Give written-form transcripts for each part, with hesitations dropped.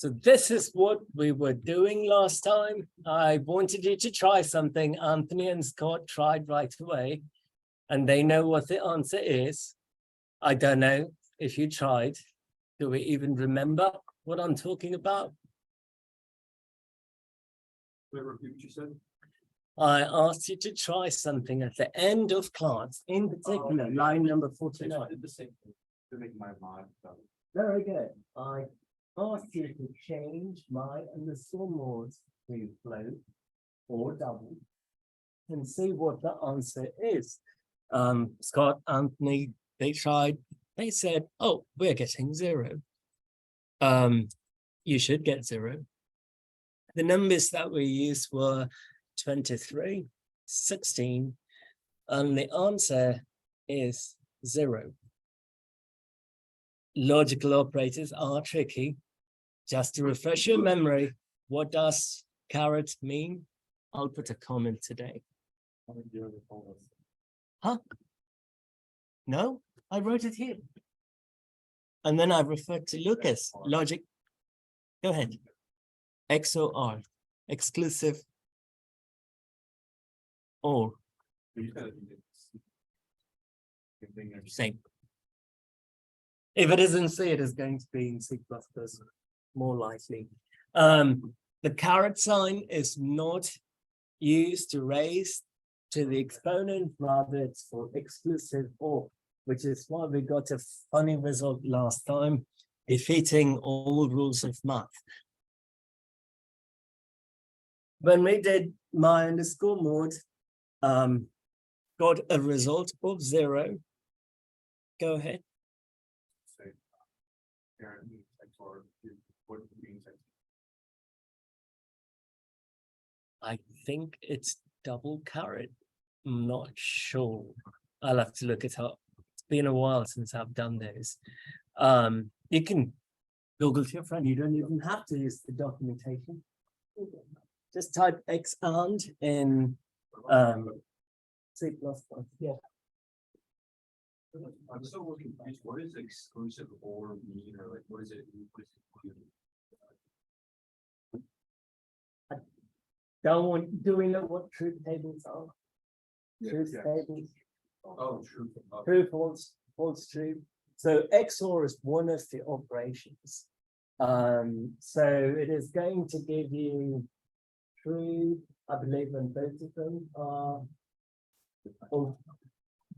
So this is what we were doing last time. I wanted you to try something. Anthony and Scott tried right away, and they know what the answer is. I don't know if you tried. Do we even remember what I'm talking about? Repeat what you said. I asked you to try something at the end of class, in particular, line number 49. I did the same thing to make my mind better. Very good. I asked you to change my underscore modes to float or double and see what the answer is. Scott, Anthony, they tried, they said, oh, we're getting 0. You should get 0. The numbers that we used were 23, 16, and the answer is 0. Logical operators are tricky. Just to refresh your memory, what does caret mean? I'll put a comment today. Huh? No, I wrote it here. And then I referred to Lucas. Logic. Go ahead. XOR. Exclusive. Or. Same. If it isn't C, it is going to be in C++, more likely. The caret sign is not used to raise to the exponent, rather it's for exclusive OR, which is why we got a funny result last time, defeating all rules of math. When we did my underscore mode, got a result of 0. Go ahead. I think it's double caret. I'm not sure. I'll have to look it up. It's been a while since I've done those. You can Google to your friend. You don't even have to use the documentation. Just type X and in C++. Yeah. I'm still confused. What is exclusive OR mean, or like what is it? Do we know what truth tables are? Truth tables. Oh, true. True, false, false, true. So XOR is one of the operations. So it is going to give you true, I believe, and both of them are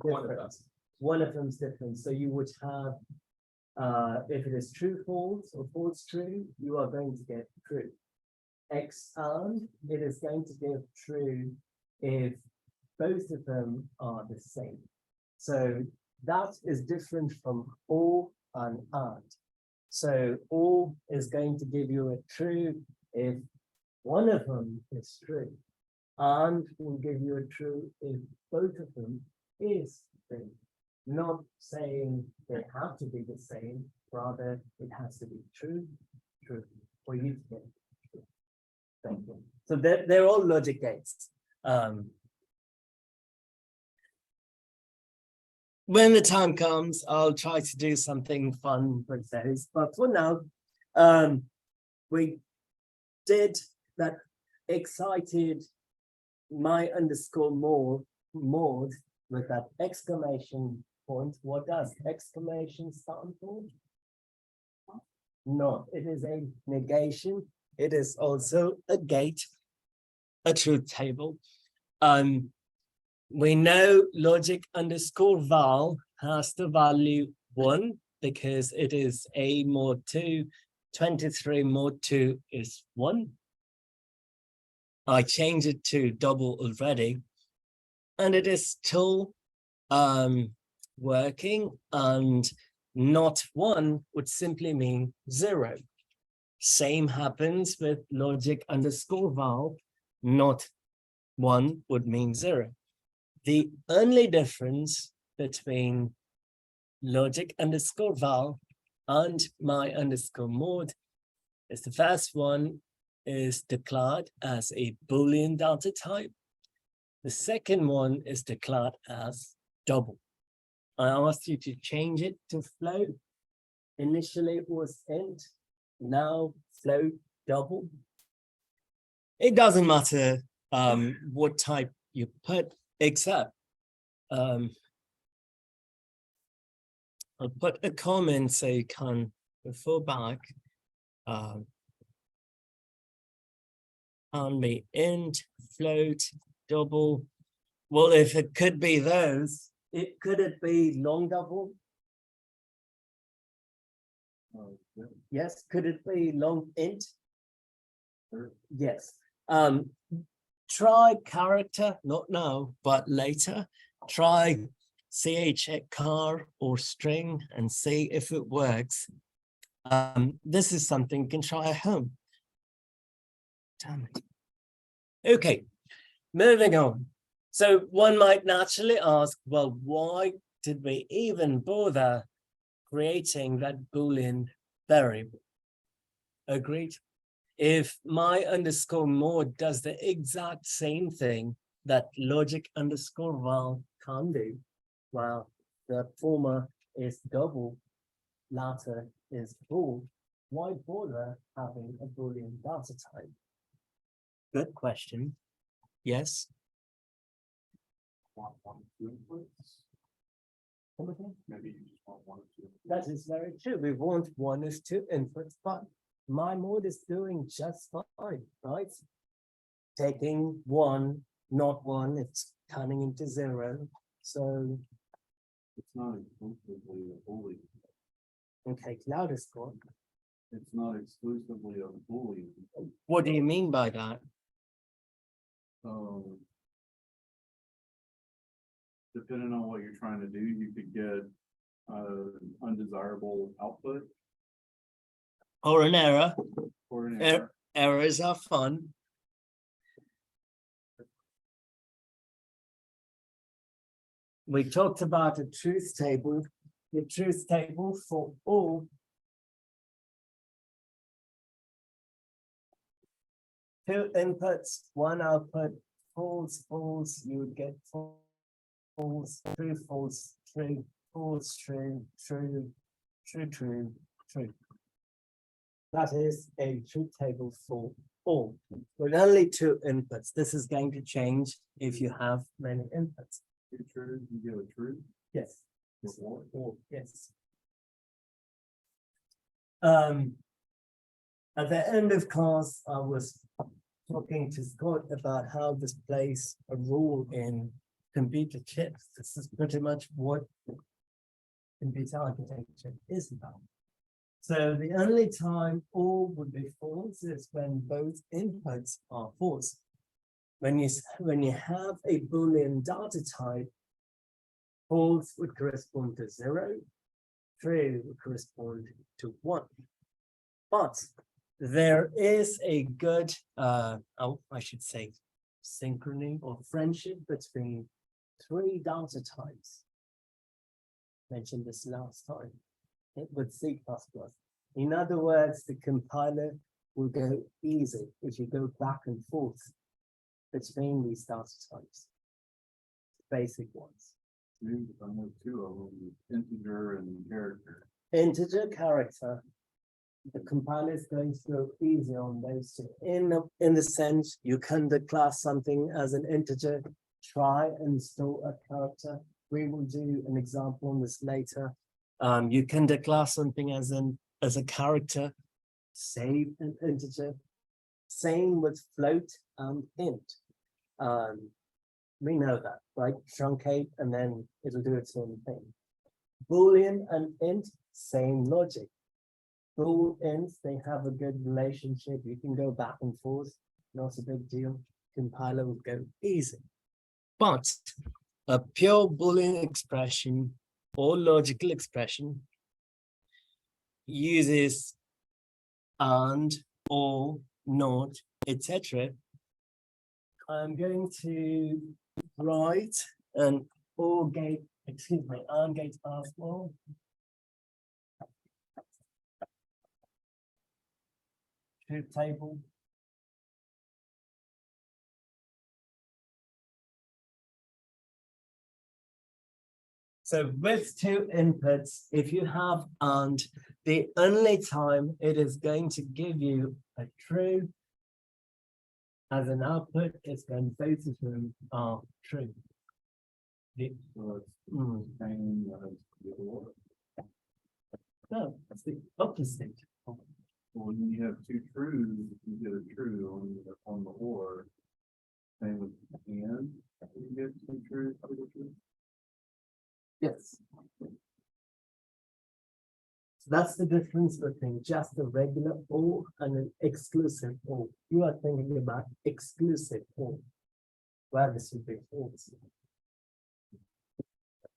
different. One of them is different. So you would have, if it is true, false, or false, true, you are going to get true. X and it is going to give true if both of them are the same. So that is different from OR and AND. So OR is going to give you a true if one of them is true. AND will give you a true if both of them is true. Not saying they have to be the same, rather it has to be true, true, for you to get true. Thank you. So they're all logic gates. When the time comes, I'll try to do something fun with those. But for now, we did that excited my underscore mode with that exclamation point. What does exclamation stand for? No, it is a negation. It is also a gate, a truth table. We know logic underscore val has the value 1 because it is a mod 2, 23 mod 2 is 1. I changed it to double already, and it is still working, and not 1 would simply mean 0. Same happens with logic underscore val, not 1 would mean 0. The only difference between logic underscore val and my underscore mode is the first one is declared as a Boolean data type. The second one is declared as double. I asked you to change it to float. Initially it was int, now float double. It doesn't matter what type you put, except I'll put a comment so you can refer back. On the int, float, double. Well, if it could be those, could it be long double? Yes, could it be long int? Yes. Try character, not now, but later. Try char or string and see if it works. This is something you can try at home. Damn it. Okay, moving on. So one might naturally ask, well, why did we even bother creating that Boolean variable? Agreed. If my underscore mode does the exact same thing that logic underscore val can do, while the former is double, latter is bool, why bother having a Boolean data type? Good question. Yes. Want one or two inputs? Maybe you just want one or two. That is very true. We want one or two inputs, but my mode is doing just fine, right? Taking one, not one, it's turning into 0. So, It's not exclusively a Boolean. okay, cloud is gone. It's not exclusively a Boolean. What do you mean by that? Depending on what you're trying to do, you could get undesirable output Or an error. or an error. Errors are fun. We talked about a truth table. The truth table for all two inputs, one output, false, false, you would get false, true, false, true, false, true, true, true, true, true. That is a truth table for all, with only two inputs. This is going to change if you have many inputs. True, you get a true. Yes. Or Yes. At the end of class, I was talking to Scott about how this plays a role in computer chips. This is pretty much what computer architecture is about. So the only time all would be false is when both inputs are false. When you have a Boolean data type, false would correspond to 0, true would correspond to 1. But there is a good, I should say, synchrony or friendship between 3 data types. Mentioned this last time with C++. In other words, the compiler will go easy if you go back and forth between these data types, basic ones. I'm with two of them, integer and character. Integer, character. The compiler is going to go easy on those two. In the sense, you can declare something as an integer, try and store a character. We will do an example on this later. You can declare something as a character, save an integer. Same with float and int. We know that, right? Truncate and then it'll do its own thing. Boolean and int, same logic. Bool ints, they have a good relationship. You can go back and forth, not a big deal. Compiler will go easy. But a pure Boolean expression or logical expression uses and, or, not, etc. I'm going to write an AND gate pass law. Truth table. So with two inputs, if you have and, the only time it is going to give you a true as an output is when both of them are true. So it's Mm. saying that it's the or. No, that's the opposite. Well, when you have two trues, you get a true on the or. Same with and, you get two trues, you get a true. Yes. So that's the difference between just a regular or and an exclusive or. You are thinking about exclusive or, where this would be false.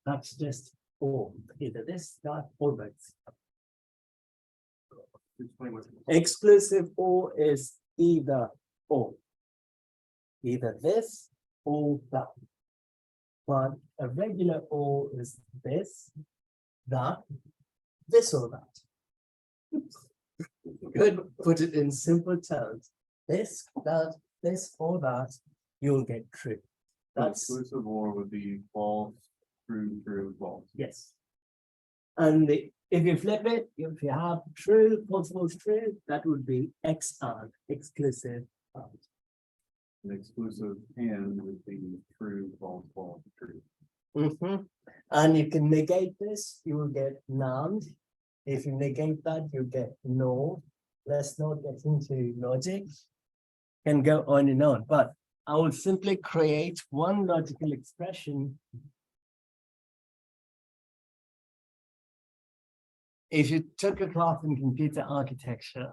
That's just or, either this, that, or both. Explain what. Exclusive or is either or. Either this or that. But a regular or is this, that, this or that. Good, put it in simple terms. This, that, this or that, you'll get true. That's Exclusive or would be false, true, false. yes. And if you flip it, if you have true, false, false, true, that would be X and exclusive and. An exclusive and would be true, false, true. And you can negate this, you will get none. If you negate that, you get no. Let's not get into logic. Can go on and on, but I will simply create one logical expression. If you took a class in computer architecture,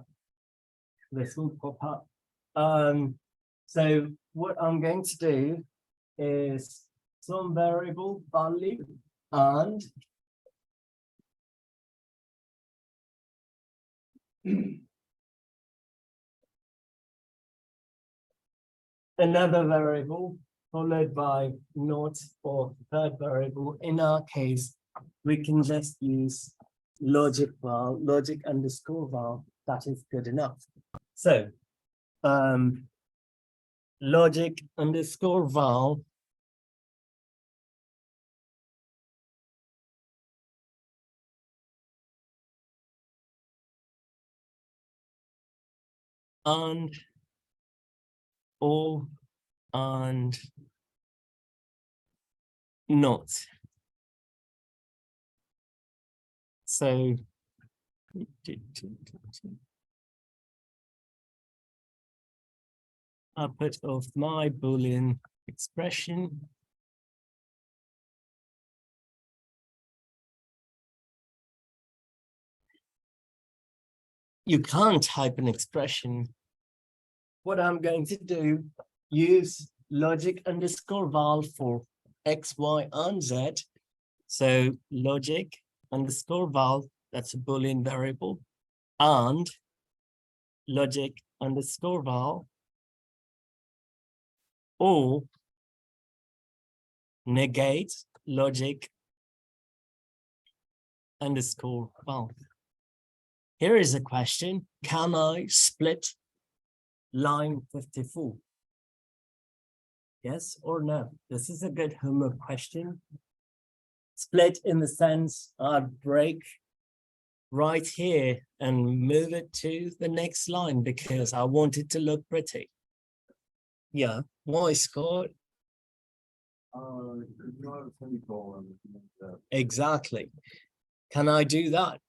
this will pop up. So what I'm going to do is some variable value and another variable followed by not or third variable. In our case, we can just use logic val, logic underscore val. That is good enough. So logic underscore val and or and not. So output of my Boolean expression. You can't type an expression. What I'm going to do, use logic underscore val for X, Y, and Z. So logic underscore val, that's a Boolean variable, and logic underscore val, or negate logic underscore val. Here is a question. Can I split line 54? Yes or no? This is a good homework question. Split in the sense I'd break right here and move it to the next line because I want it to look pretty. Yeah, why, Scott? You don't have a semicolon. Exactly. Can I do that?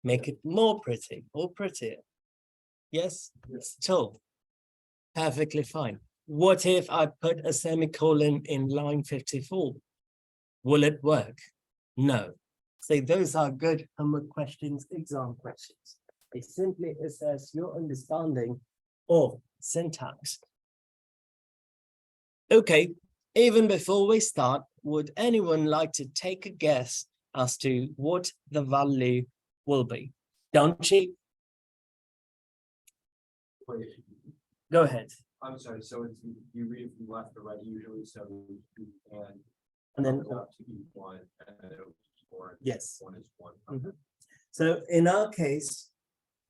Make it more pretty or prettier? Yes, still perfectly fine. What if I put a semicolon in line 54? Will it work? No. So those are good homework questions, exam questions. They simply assess your understanding of syntax. Okay, even before we start, would anyone like to take a guess as to what the value will be? Don't you? Wait, Go ahead. I'm sorry, so it's, you read it from left to right usually, so And then, go up to E1 and then it'll be 4. yes. 1 is 1. Mhm. So in our case,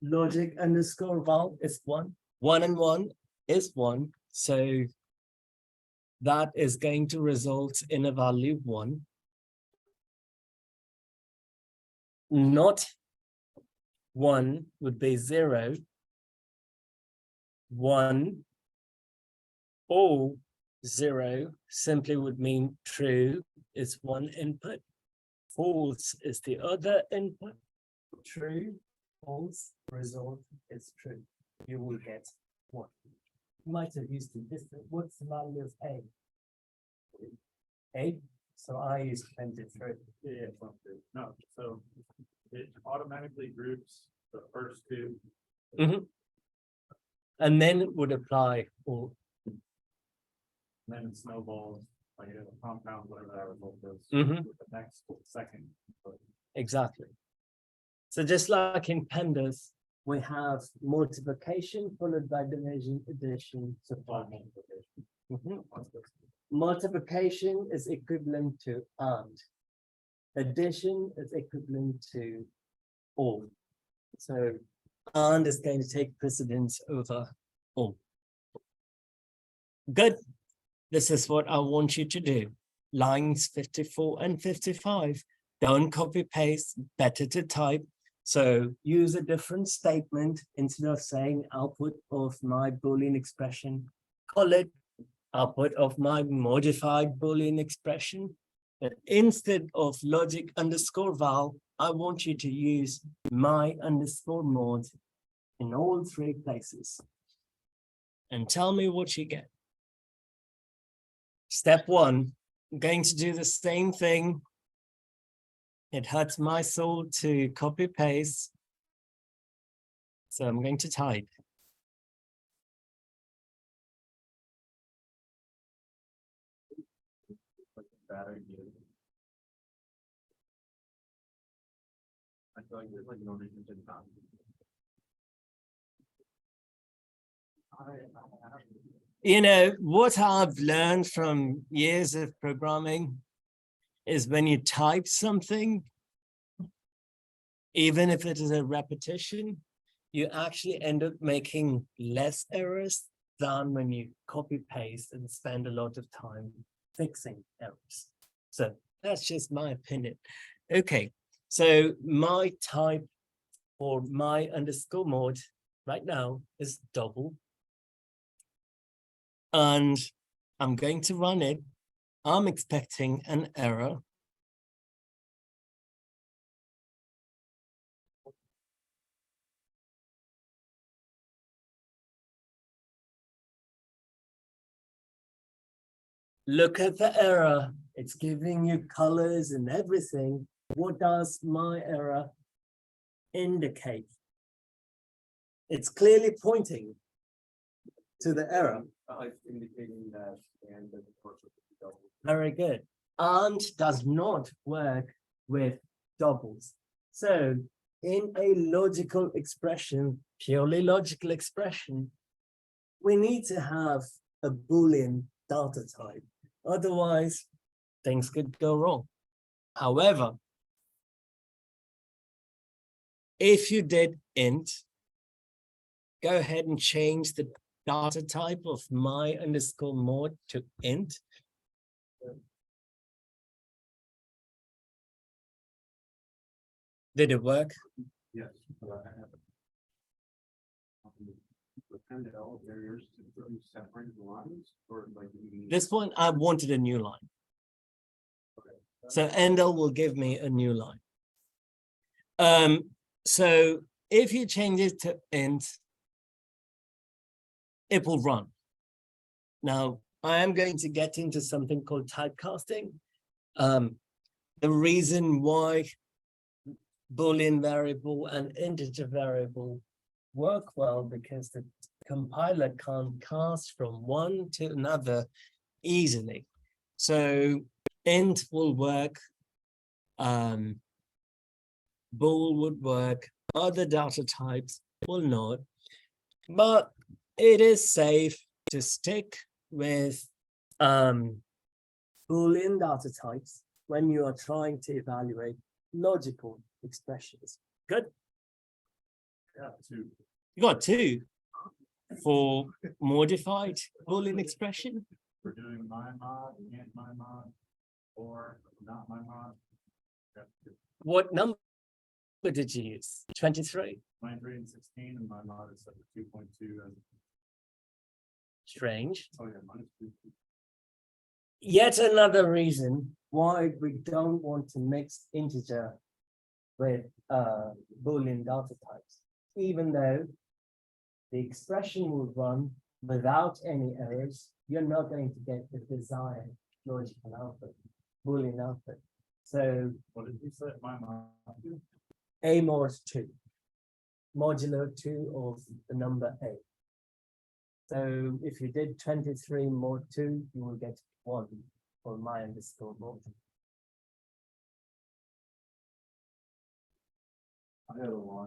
logic underscore val is 1. 1 and 1 is 1. So that is going to result in a value 1. not 1 would be 0. 1 or 0 simply would mean true is one input, false is the other input, true, false, result is true. You will get 1. You might have used a different, what's the value of A? 8, so I use 23. Yeah, something. No, so it automatically groups the first two. And then it would apply all. And then it snowballs, like a compound, whatever that result is. Mhm. With the next second. Exactly. So just like in pandas, we have multiplication followed by division, addition, subtraction. Mhm. Multiplication is equivalent to and. Addition is equivalent to or. So and is going to take precedence over or. Good. This is what I want you to do. Lines 54 and 55. Don't copy paste, better to type. So use a different statement instead of saying output of my Boolean expression. Call it output of my modified Boolean expression. But instead of logic underscore val, I want you to use my underscore mod in all 3 places. And tell me what you get. Step 1, I'm going to do the same thing. It hurts my soul to copy paste. So I'm going to type. I feel like there's like no reason to not. You know, what I've learned from years of programming is when you type something, even if it is a repetition, you actually end up making less errors than when you copy paste and spend a lot of time fixing errors. So that's just my opinion. Okay, so my type for my underscore mod right now is double. And I'm going to run it. I'm expecting an error. Look at the error. It's giving you colors and everything. What does my error indicate? It's clearly pointing to the error. It's indicating that and the course of the double. Very good. And does not work with doubles. So in a logical expression, purely logical expression, we need to have a Boolean data type. Otherwise, things could go wrong. However, if you did int, go ahead and change the data type of my underscore mod to int. Did it work? Yes. And all barriers to separate lines or like. This one, I wanted a new line. So Endel will give me a new line. So if you change it to int, it will run. Now, I am going to get into something called typecasting. The reason why Boolean variable and integer variable work well because the compiler can't cast from one to another easily. So int will work, bool would work, other data types will not, but it is safe to stick with Boolean data types when you are trying to evaluate logical expressions. Good. Yeah, 2. You got 2 for modified Boolean expression. We're doing my mod, and my mod, or not my mod. What number What did you use? 23? 23 and 16, and my mod is set to 2.2, and, Strange. oh yeah, minus 2. Yet another reason why we don't want to mix integer with Boolean data types, even though the expression will run without any errors, you're not going to get the desired logical output, Boolean output. So What did you set my mod to? A mod 2, modulo 2 of the number A. So if you did 23 mod 2, you will get 1 for my underscore mod. I had a line.